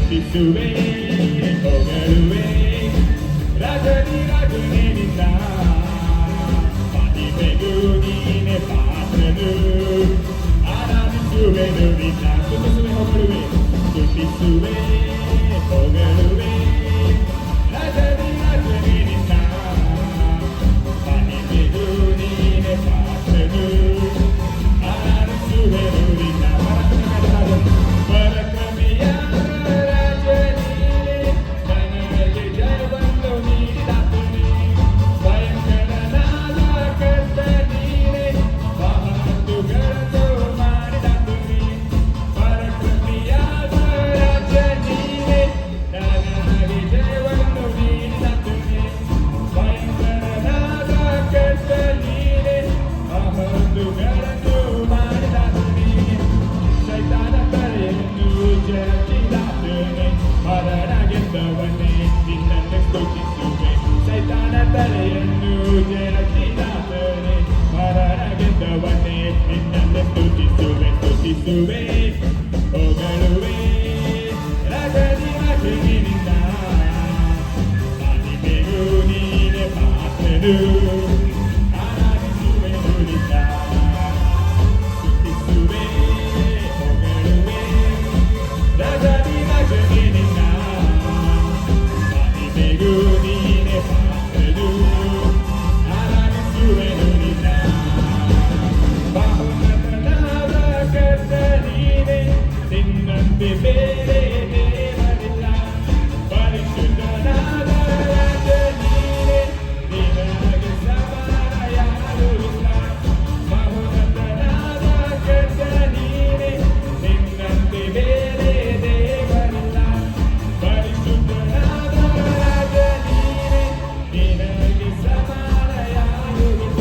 ಸ್ತುತಿಸುವೆ ಹೊಗಳುವೆ ರಾಜನಿ ರಾಜನೇ ನಿನ್ನ ಮಹಿಮೆಗೂ ನೀನೆ ಪಾತ್ರನು ಆರಾಧಿಸುವೆನು ನಿನ್ನ ಸ್ತುತಿಸುವೆ ಹೊಗಳುವೆ ಸ್ತುತಿಸುವೆ ಹೊಗಳುವೆ ರಾಜನಿ ರಾಜನೇ ನಿನ್ನ ಮಹಿಮೆಗೂ ನೀನೆ ಪಾತ್ರನು ಆರಾಧಿಸುವೆನು ನಿನ್ನ ಪರಾಕ್ರಮಿಯ ರಾಜನೀನೆ ನನಗೆ ಜಯವನ್ನು ನೀಡಿದಾತನೇ ಭಯಂಕರನಾದ ಕರ್ತ ನೀನೆ ಮಹತ್ತುಗಳನ್ನು ಮಾಡಿದಾತನೇ ಪರಾಕ್ರಮಿಯಾದ ರಾಜನೀನೆ ನನಗೆ ಜಯವನ್ನು ನೀಡಿದಾತನೇ ಭಯಂಕರನಾದ ಕರ್ತ ನೀನೆ ಮಹತ್ತುಗಳನ್ನು ಮಾಡಿದಾತನೇ ಸೈತಾನ ತಲೆಯನ್ನು ಜಯಿಸಿದಾತನೇ ಮರಣಗೆದ್ದವನೇ ನಿನ್ನನ್ನು ಸ್ತುತಿಸುವೆ ಸೈತಾನ ತಲೆಯನ್ನು ಜಯಿಸಿದಾತನೇ ಮರಣಗೆದ್ದವನೇ ನಿನ್ನನ್ನು ಸ್ತುತಿಸುವೆ ಸ್ತುತಿಸುವೆ ಹೊಗಳುವೆ ರಾಜನಿ ರಾಜನೇ ನಿನ್ನ ಮಹಿಮೆಗೂ ನೀನೆ ಪಾತ್ರನು ಆರಾಧಿಸುವೆನು ನಿನ್ನ ಸ್ತುತಿಸುವೆ ಹೊಗಳುವೆ ರಾಜನಿ ರಾಜನೇ ನಿನ್ನ ಮಹಿಮೆಗೂ ನೀನೆ ಪಾತ್ರನು ಆರಾಧಿಸುವೆನು ನಿನ್ನ ಬಹುಮತನಾದ ಕರ್ತ ನೀನೆ ನಿನ್ನಂತೆ ಬೇರೆ ದೇವರಿಲ್ಲ ಪರಿಶುದ್ಧನಾದ ರಾಜ ನೀನೆ ನಿನಗೆ ಸಮಾನ ಯಾರೂ ಇಲ್ಲ ಬಹುಮತನಾದ ಕರ್ತ ನೀನೆ ನಿನ್ನಂತೆ ಬೇರೆ ದೇವರಿಲ್ಲ ಪರಿಶುದ್ಧನಾದ ರಾಜ ನೀನೆ ನಿನಗೆ ಸಮಾನ ಯಾರೂ ಇಲ್ಲ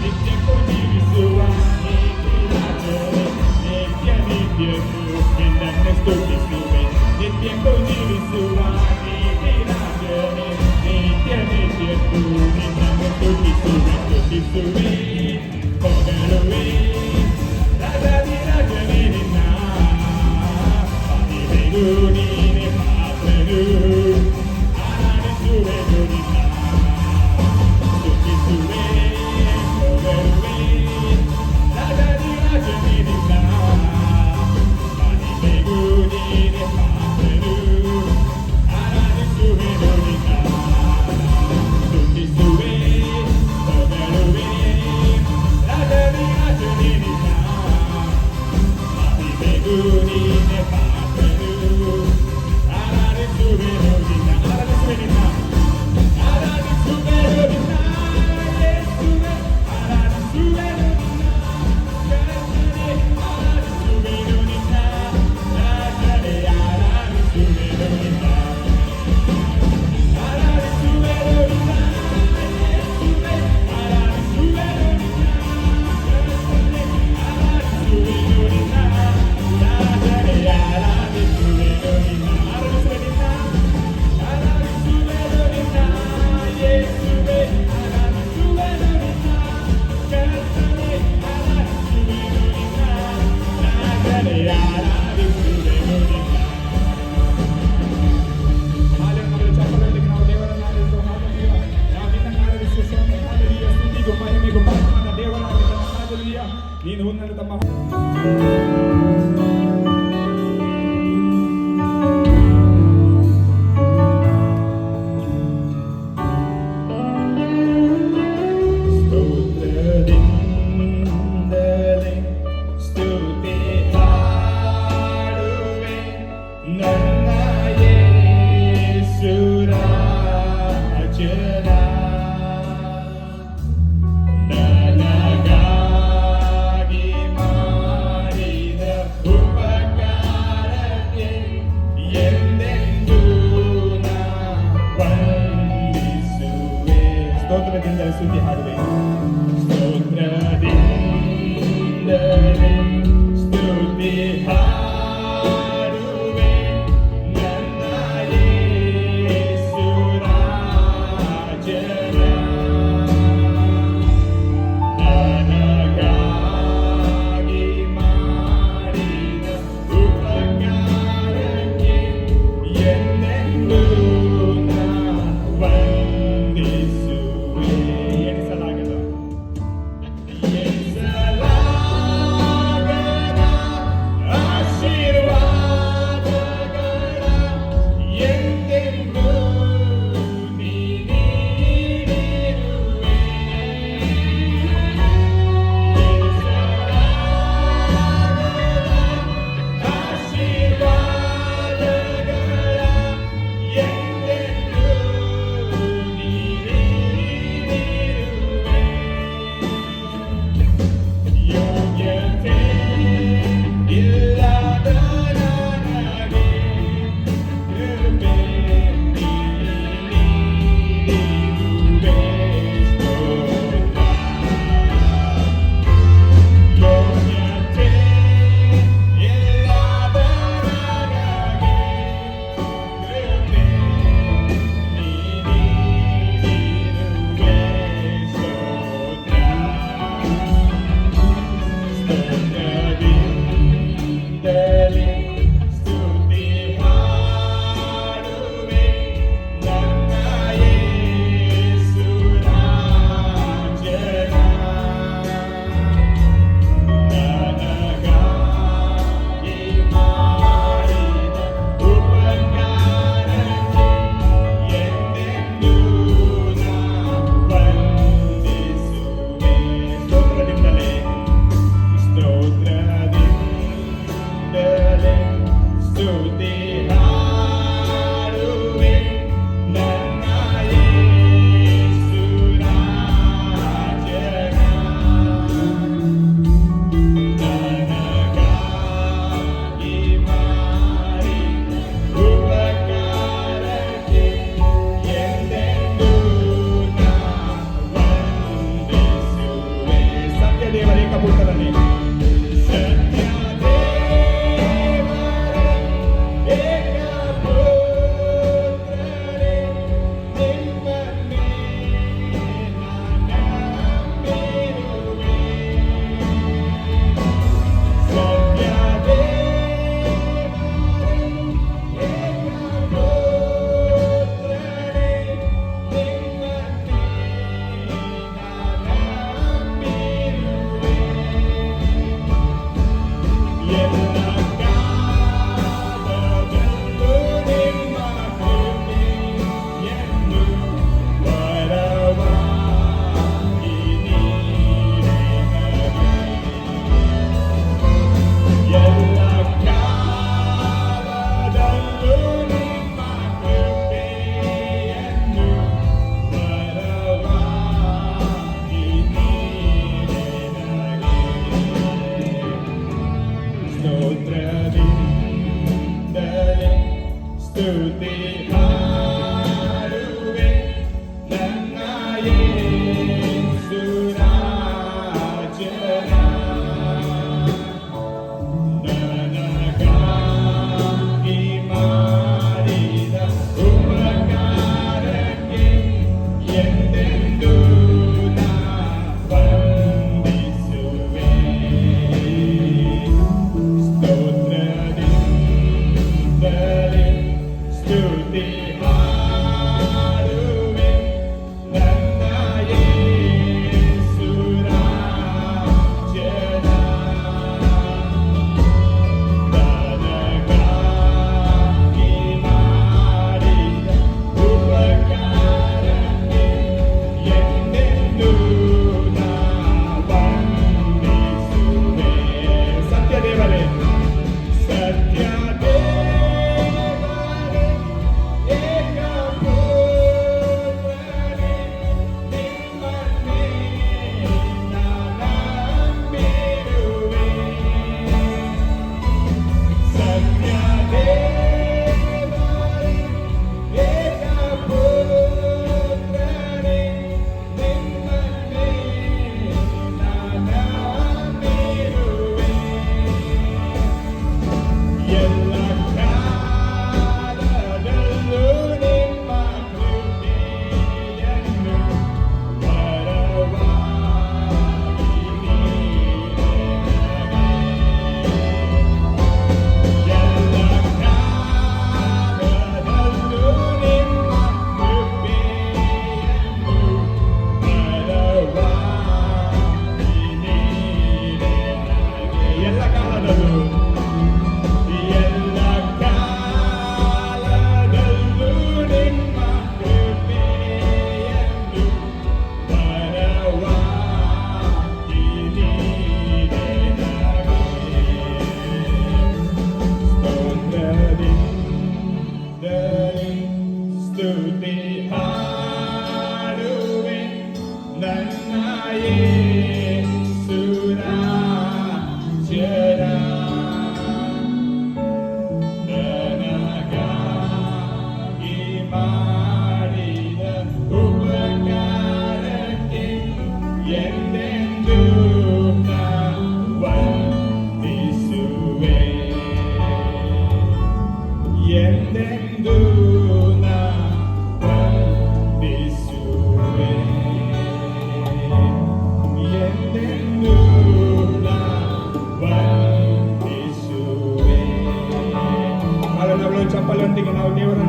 ನಿತ್ಯಕ್ಕೂ ಜೀವಿಸುವ ನೀತಿ ರಾಜನೇ ನಿತ್ಯ ನಿತ್ಯಕ್ಕೂ ನಿನ್ನನ್ನು ಸ್ತುತಿಸುವೆ ನಿತ್ಯಕ್ಕೂ ಜೀವಿಸುವ ನೀತಿ ರಾಜನೇ ನಿತ್ಯ ನಿತ್ಯಕ್ಕೂ ನಿನ್ನನ್ನು ಸ್ತುತಿಸುವೆ ಸ್ತುತಿಸುವೆ ಹೊಗಳುವೆ ರಾಜನಿ ರಾಜನೇ ನಿನ್ನ ಮಹಿಮೆಗೂ ನೀನೆ ಪಾತ್ರನು ಆರಾಧಿಸುವೆನು ನಿನ್ನ ಸ್ತುತಿಸುವೆ ಹೊಗಳುವೆ ರಾಜನಿ ರಾಜನೇ ನಿನ್ನ ಮಹಿಮೆಗೂ ನೀನೆ ಪಾತ್ರನು ಆರಾಧಿಸುವೆನು ನಿನ್ನ ಸ್ತುತಿಸುವೆ ಹೊಗಳುವೆ ರಾಜನಿ ರಾಜನೇ ನಿನ್ನ ಮಹಿಮೆಗೂ ನೀನೆ ಪಾತ್ರನು ಆರಾಧಿಸುವೆನು ನಿನ್ನ ಆರಾಧಿಸುವೆನು ನಿನ್ನ ಯೇಸುವೇ ಆರಾಧಿಸುವೆನು ನಿನ್ನ ಕರ್ತನೇ ಆರಾಧಿಸುವೆನು ನಿನ್ನ ರಾಜನೇ ಆರಾಧಿಸುವೆನು ನಿನ್ನ ಆರಾಧಿಸುವೆನು ನಿನ್ನ ಯೇಸುವೇ ಆರಾಧಿಸುವೆನು ನಿನ್ನ ಕರ್ತನೇ ಆರಾಧಿಸುವೆನು ನಿನ್ನ ರಾಜನೇ ಆರಾಧಿಸುವೆನು ನಿನ್ನ ಆರಾಧಿಸುವೆನು ನಿನ್ನ ಯೇಸುವೇ ಆರಾಧಿಸುವೆನು ನಿನ್ನ ಕರ್ತನೇ ಆರಾಧಿಸುವೆನು ನಿನ್ನ ರಾಜನೇ ಆರಾಧಿಸುವೆನು ನಿನ್ನ ಹಾಲೆಲೂಯಾ ಚಪ್ಪಲಲ್ಲಿ ನಾವು ದೇವರನ್ನು ಆರಾಧಿಸುವ ಹಾಲೆಲೂಯಾ ನಾವು ನಿನ್ನನ್ನು ಆರಾಧಿಸುವ ಸ್ವಾಮಿ ಹಾಲೆಲೂಯಾ ಸ್ತುತಿಗೂ ಮಹಿಮೆಗೂ ಪಾತ್ರನಾದ ದೇವರಾದ ಹಾಲೆಲೂಯಾ ನೀನು ಉನ್ನತ ತಮ್ಮ ಸ್ತೋತ್ರದಿಂದಲೇ ಸ್ತುತಿ ಹಾಡುವೆ ನನ್ನ ಯೇಸು ರಾಜನ ನನಗಾಗಿ ಮಾಡಿದ ಉಪಕಾರಕ್ಕೆ ಎಂದೆಂದೂ ನಾ ವಂದಿಸುವೆ ಸ್ತೋತ್ರದಿಂದಲೇ ಸ್ತುತಿ ಹಾಡುವೆ ಸ್ತೋತ್ರದಿಂದಲೇ ಸ್ತುತಿ ಹಾಡುವೆ ನನ್ನ ಯೇಸು ರಾಜನ ನನಗಾಗಿ ಮಾಡಿದ ಉಪಕಾರಕ್ಕೆ ಸ್ತುತಿ ಹಾಡುವೆ ನನ್ನ ಯೇಸು ರಾಜನ ನನಗಾಗಿ ಮಾಡಿದ ಉಪಕಾರಕ್ಕೆ ಎಂದೆಂದೂ ನಾ ವಂದಿಸುವೆ. ಸ್ತೋತ್ರದಿಂದಲೇ ಸ್ತುತಿ ಹಾಡುವೆ ನನ್ನ ಯೇಸು ರಾಜನ ನನಗಾಗಿ ಮಾಡಿದ ಉಪಕಾರಕ್ಕೆ ಎಂದೆಂದೂ ನಾ ವಂದಿಸುವೆ. ಸತ್ಯದೇವರೇ ಸತ್ಯದೇವರೇ ಏಕಪುತ್ರನೇ ನಿಮ್ಮನ್ನೇ ನಾನಂಬಿರುವೆ. ಸತ್ಯದೇವರೇ ಏಕಪುತ್ರನೇ ನಿಮ್ಮನ್ನೇ ನಾನಂಬಿರುವೆ. ಎಲ್ಲ ಕಾಲದಲ್ಲೂ ನಿಮ್ಮ ಕೃಪೆಯನ್ನು ವರವಾಗಿ ನೀಡಿದೆ ನನಗೆ. ಎಲ್ಲ ಕಾಲದಲ್ಲೂ ನಿಮ್ಮ ಕೃಪೆಯನ್ನು ವರವಾಗಿ ನೀಡಿದೆ ನನಗೆ. ಎಲ್ಲ ಕಾಲದಲ್ಲೂ ಎಲ್ಲ ಕಾಲದಲ್ಲೂ ನಿಮ್ಮ ಕೃಪೆಯನ್ನು ವರವಾಗಿ ನೀಡಿದೆ ನನಗೆ. ಸ್ತೋತ್ರದಿಂದಲೇ ಸ್ತುತಿ ಹಾಡುವೆ ನನ್ನ ಯೇಸು ರಾಜನ ನನಗಾಗಿ ಮಾಡಿದ ಉಪಕಾರಕ್ಕೆ ಎಂದೆಂದೂ ನಾ ವಂದಿಸುವೆ. ಎಂದೆಂದೂ ನಾ ವಂದಿಸುವೆ. ಎಂದೆಂದೂ ನಾ ವಂದಿಸುವೆ. ಹಾಲೆಲೂಯಾ. ಚಪ್ಪಲೊಂದಿಗೆ ನಾವು ದೇವರ